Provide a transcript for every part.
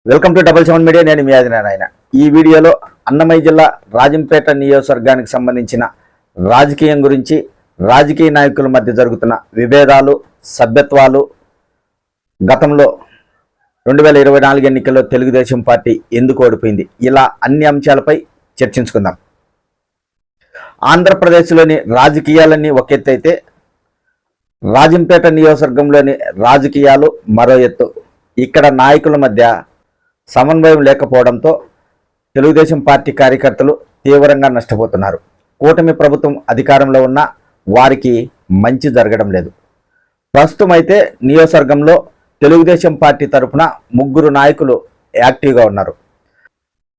Welcome to 77 media. నేను మీ ఆదినారాయణ. ఈ వీడియోలో అన్నమయ్య జిల్లా రాజంపేట నియోజకవర్గానికి సంబంధించిన రాజకీయం గురించి, రాజకీయ నాయకుల మధ్య జరుగుతున్న విభేదాలు, సభ్యత్వాలు, గతంలో 2024 ఎన్నికల్లో తెలుగుదేశం పార్టీ ఎందుకు ఓడిపోయింది, ఇలా అన్ని అంశాలపై చర్చించుకుందాం. ఆంధ్రప్రదేశ్లోని రాజకీయాలన్నీ ఒక ఎత్తు అయితే, రాజంపేట నియోజకవర్గంలోని రాజకీయాలు మరో ఎత్తు. ఇక్కడ నాయకుల మధ్య సమన్వయం లేకపోవడంతో తెలుగుదేశం పార్టీ కార్యకర్తలు తీవ్రంగా నష్టపోతున్నారు. కూటమి ప్రభుత్వం అధికారంలో ఉన్న వారికి మంచి జరగడం లేదు. ప్రస్తుతం అయితే నియోజకవర్గంలో తెలుగుదేశం పార్టీ తరఫున 3 నాయకులు యాక్టివ్గా ఉన్నారు.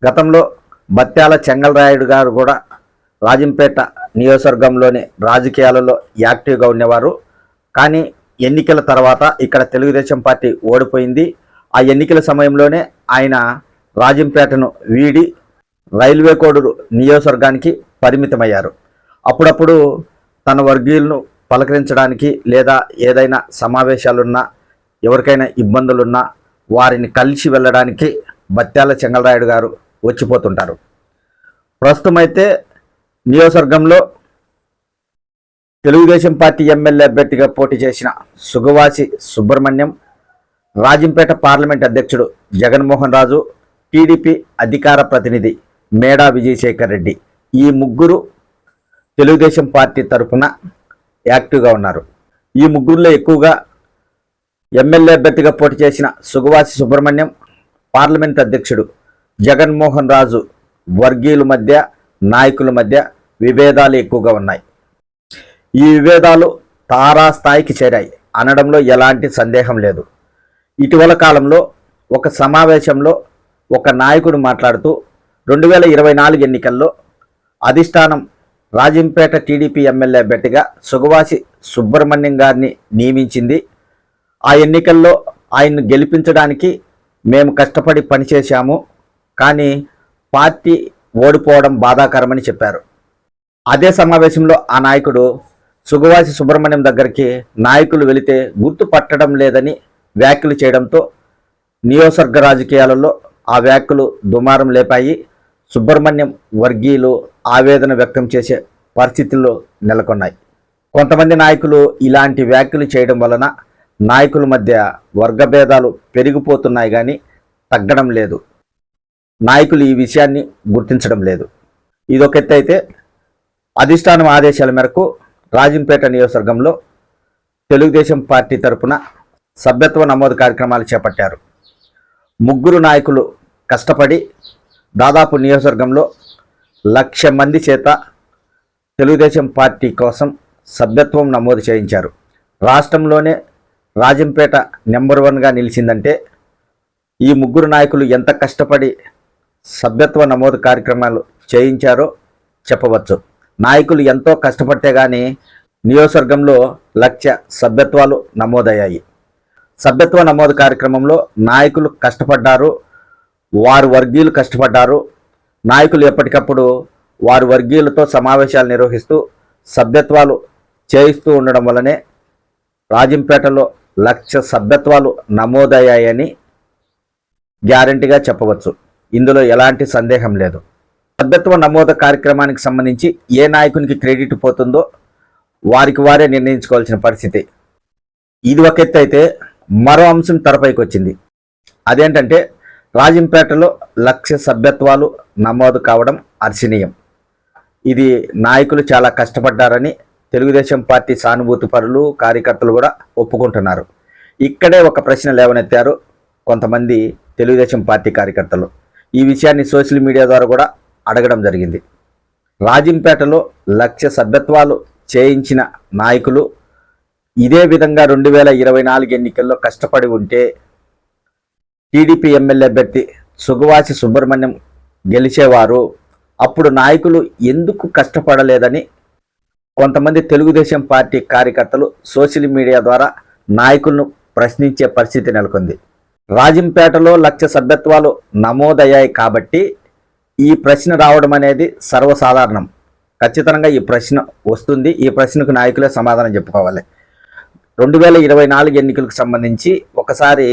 గతంలో బత్యాల చెంగల్రాయుడు గారు కూడా రాజంపేట నియోజకవర్గంలోని రాజకీయాలలో యాక్టివ్గా ఉండేవారు. కానీ ఎన్నికల తర్వాత ఇక్కడ తెలుగుదేశం పార్టీ ఓడిపోయింది. ఆ ఎన్నికల సమయంలోనే ఆయన రాజంపేటను వీడి రైల్వే కోడూరు నియోజకవర్గానికి పరిమితమయ్యారు. అప్పుడప్పుడు తన వర్గీయులను పలకరించడానికి లేదా ఏదైనా సమావేశాలున్నా, ఎవరికైనా ఇబ్బందులున్నా వారిని కలిసి వెళ్ళడానికి బత్యాల చెంగల్రాయుడు గారు వచ్చిపోతుంటారు. ప్రస్తుతం అయితే నియోజకవర్గంలో తెలుగుదేశం పార్టీ ఎమ్మెల్యే అభ్యర్థిగా పోటీ చేసిన సుగవాసి సుబ్రహ్మణ్యం, రాజంపేట పార్లమెంట్ అధ్యక్షుడు జగన్మోహన్ రాజు, టీడీపీ అధికార ప్రతినిధి మేడా విజయశేఖర్ రెడ్డి, ఈ 3 తెలుగుదేశం పార్టీ తరఫున యాక్టివ్గా ఉన్నారు. ఈ 3లో ఎక్కువగా ఎమ్మెల్యే అభ్యర్థిగా పోటీ చేసిన సుగవాసి సుబ్రహ్మణ్యం, పార్లమెంట్ అధ్యక్షుడు జగన్మోహన్ రాజు వర్గీయుల మధ్య, నాయకుల మధ్య విభేదాలు ఎక్కువగా ఉన్నాయి. ఈ విభేదాలు తారాస్థాయికి చేరాయి అనడంలో ఎలాంటి సందేహం లేదు. ఇటీవల కాలంలో ఒక సమావేశంలో ఒక నాయకుడు మాట్లాడుతూ 2024 ఎన్నికల్లో అధిష్టానం రాజంపేట టీడీపీ ఎమ్మెల్యే అభ్యర్థిగా సుగవాసి సుబ్రహ్మణ్యం గారిని నియమించింది. ఆ ఎన్నికల్లో ఆయన్ను గెలిపించడానికి మేము కష్టపడి పనిచేశాము, కానీ పార్టీ ఓడిపోవడం బాధాకరమని చెప్పారు. అదే సమావేశంలో ఆ నాయకుడు సుగవాసి సుబ్రహ్మణ్యం దగ్గరికి నాయకులు వెళితే గుర్తుపట్టడం లేదని వ్యాఖ్యలు చేయడంతో నియోజకవర్గ రాజకీయాలలో ఆ వ్యాఖ్యలు దుమారం లేపాయి. సుబ్రహ్మణ్యం వర్గీయులు ఆవేదన వ్యక్తం చేసే పరిస్థితుల్లో నెలకొన్నాయి. కొంతమంది నాయకులు ఇలాంటి వ్యాఖ్యలు చేయడం వలన నాయకుల మధ్య వర్గభేదాలు పెరిగిపోతున్నాయి కానీ తగ్గడం లేదు. నాయకులు ఈ విషయాన్ని గుర్తించడం లేదు. ఇదొక ఎత్తు అయితే, అధిష్టానం ఆదేశాల మేరకు రాజంపేట నియోజకవర్గంలో తెలుగుదేశం పార్టీ తరఫున సభ్యత్వ నమోదు కార్యక్రమాలు చేపట్టారు. 3 నాయకులు కష్టపడి దాదాపు నియోజకవర్గంలో 1,00,000 మంది చేత తెలుగుదేశం పార్టీ కోసం సభ్యత్వం నమోదు చేయించారు. రాష్ట్రంలోనే రాజంపేట నెంబర్ 1గా నిలిచిందంటే ఈ 3 నాయకులు ఎంత కష్టపడి సభ్యత్వ నమోదు కార్యక్రమాలు చేయించారో చెప్పవచ్చు. నాయకులు ఎంతో కష్టపడితే కానీ నియోజకవర్గంలో 1,00,000 సభ్యత్వాలు నమోదయ్యాయి. సభ్యత్వ నమోదు కార్యక్రమంలో నాయకులు కష్టపడ్డారు, వారు వర్గీయులు కష్టపడ్డారు. నాయకులు ఎప్పటికప్పుడు వారి వర్గీయులతో సమావేశాలు నిర్వహిస్తూ సభ్యత్వాలు చేయిస్తూ ఉండడం వల్లనే రాజంపేటలో 1,00,000 సభ్యత్వాలు నమోదయ్యాయని గ్యారంటీగా చెప్పవచ్చు. ఇందులో ఎలాంటి సందేహం లేదు. సభ్యత్వ నమోదు కార్యక్రమానికి సంబంధించి ఏ నాయకునికి క్రెడిట్ పోతుందో వారికి వారే నిర్ణయించుకోవాల్సిన పరిస్థితి. ఇది ఒక ఎత్తు అయితే, మరో అంశం తెరపైకి వచ్చింది. అదేంటంటే రాజంపేటలో 1,00,000 సభ్యత్వాలు నమోదు కావడం హర్షణీయం. ఇది నాయకులు చాలా కష్టపడ్డారని తెలుగుదేశం పార్టీ సానుభూతి పరులు, కార్యకర్తలు కూడా ఒప్పుకుంటున్నారు. ఇక్కడే ఒక ప్రశ్న లేవనెత్తారు కొంతమంది తెలుగుదేశం పార్టీ కార్యకర్తలు. ఈ విషయాన్ని సోషల్ మీడియా ద్వారా కూడా అడగడం జరిగింది. రాజంపేటలో 1,00,000 సభ్యత్వాలు చేయించిన నాయకులు ఇదే విధంగా 2024 ఎన్నికల్లో కష్టపడి ఉంటే టీడీపీ ఎమ్మెల్యే అభ్యర్థి సుగవాసి సుబ్రహ్మణ్యం గెలిచేవారు. అప్పుడు నాయకులు ఎందుకు కష్టపడలేదని కొంతమంది తెలుగుదేశం పార్టీ కార్యకర్తలు సోషల్ మీడియా ద్వారా నాయకులను ప్రశ్నించే పరిస్థితి నెలకొంది. రాజంపేటలో 1,00,000 సభ్యత్వాలు నమోదయ్యాయి కాబట్టి ఈ ప్రశ్న రావడం అనేది సర్వసాధారణం. ఖచ్చితంగా ఈ ప్రశ్న వస్తుంది. ఈ ప్రశ్నకు నాయకులే సమాధానం చెప్పుకోవాలి. 2024 ఎన్నికలకు సంబంధించి ఒకసారి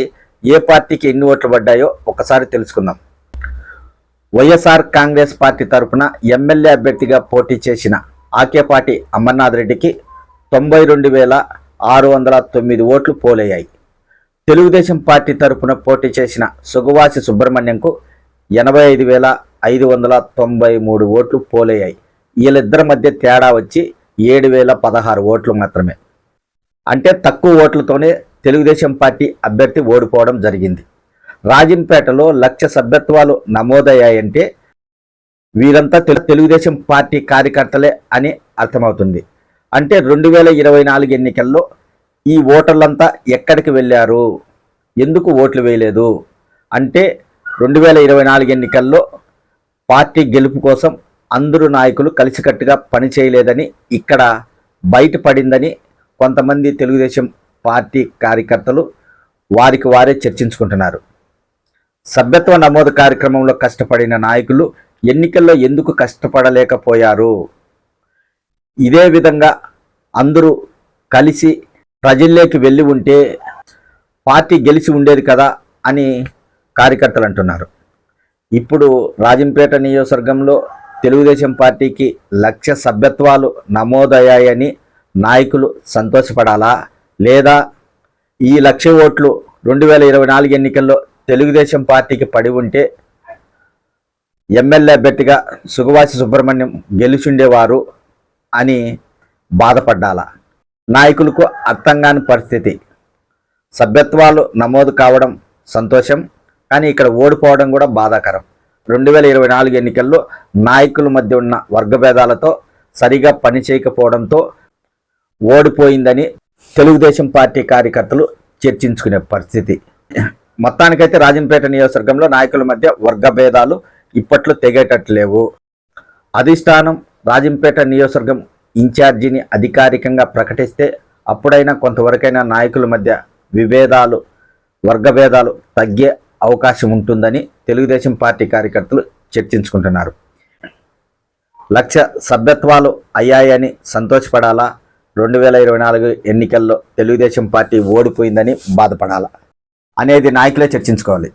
ఏ పార్టీకి ఎన్ని ఓట్లు పడ్డాయో ఒకసారి తెలుసుకుందాం. వైఎస్ఆర్ కాంగ్రెస్ పార్టీ తరఫున ఎమ్మెల్యే అభ్యర్థిగా పోటీ చేసిన ఆకేపాటి అమర్నాథ్ రెడ్డికి 92,609 ఓట్లు పోలయ్యాయి. తెలుగుదేశం పార్టీ తరఫున పోటీ చేసిన సుగవాసి సుబ్రహ్మణ్యంకు 85,593 ఓట్లు పోలయ్యాయి. వీళ్ళిద్దరి మధ్య తేడా వచ్చి 7,016 ఓట్లు మాత్రమే. అంటే తక్కువ ఓట్లతోనే తెలుగుదేశం పార్టీ అభ్యర్థి ఓడిపోవడం జరిగింది. రాజంపేటలో 1,00,000 సభ్యత్వాలు నమోదయ్యాయంటే వీరంతా తెలుగుదేశం పార్టీ కార్యకర్తలే అని అర్థమవుతుంది. అంటే 2024 ఎన్నికల్లో ఈ ఓటర్లంతా ఎక్కడికి వెళ్ళారు, ఎందుకు ఓట్లు వేయలేదు అంటే 2024 ఎన్నికల్లో పార్టీ గెలుపు కోసం అందరూ నాయకులు కలిసికట్టుగా పనిచేయలేదని ఇక్కడ బయటపడిందని కొంతమంది తెలుగుదేశం పార్టీ కార్యకర్తలు వారికి వారే చర్చించుకుంటున్నారు. సభ్యత్వ నమోదు కార్యక్రమంలో కష్టపడిన నాయకులు ఎన్నికల్లో ఎందుకు కష్టపడలేకపోయారు? ఇదే విధంగా అందరూ కలిసి ప్రజల్లోకి వెళ్ళి ఉంటే పార్టీ గెలిచి ఉండేది కదా అని కార్యకర్తలు అంటున్నారు. ఇప్పుడు రాజంపేట నియోజకవర్గంలో తెలుగుదేశం పార్టీకి 1,00,000 సభ్యత్వాలు నమోదయ్యాయని నాయకులు సంతోషపడాలా, లేదా ఈ 1,00,000 ఓట్లు 2024 ఎన్నికల్లో తెలుగుదేశం పార్టీకి పడి ఉంటే ఎమ్మెల్యే అభ్యర్థిగా సుగవాసి సుబ్రహ్మణ్యం గెలిచుండేవారు అని బాధపడ్డాలా? నాయకులకు అర్థం కాని పరిస్థితి. సభ్యత్వాలు నమోదు కావడం సంతోషం, కానీ ఇక్కడ ఓడిపోవడం కూడా బాధాకరం. 2024 ఎన్నికల్లో నాయకుల మధ్య ఉన్న వర్గభేదాలతో సరిగా పనిచేయకపోవడంతో ఓడిపోయిందని తెలుగుదేశం పార్టీ కార్యకర్తలు చర్చించుకునే పరిస్థితి. మొత్తానికైతే రాజంపేట నియోజకవర్గంలో నాయకుల మధ్య వర్గభేదాలు ఇప్పట్లో తెగేటట్లేవు. అధిష్టానం రాజంపేట నియోజకవర్గం ఇన్ఛార్జిని అధికారికంగా ప్రకటిస్తే అప్పుడైనా కొంతవరకైనా నాయకుల మధ్య విభేదాలు, వర్గభేదాలు తగ్గే అవకాశం ఉంటుందని తెలుగుదేశం పార్టీ కార్యకర్తలు చర్చించుకుంటున్నారు. 1,00,000 సభ్యత్వాలు అయ్యాయని సంతోషపడాలా, 2024 ఎన్నికల్లో తెలుగుదేశం పార్టీ ఓడిపోయిందని బాధపడాలా అనేది నాయకులే చర్చించుకోవాలి.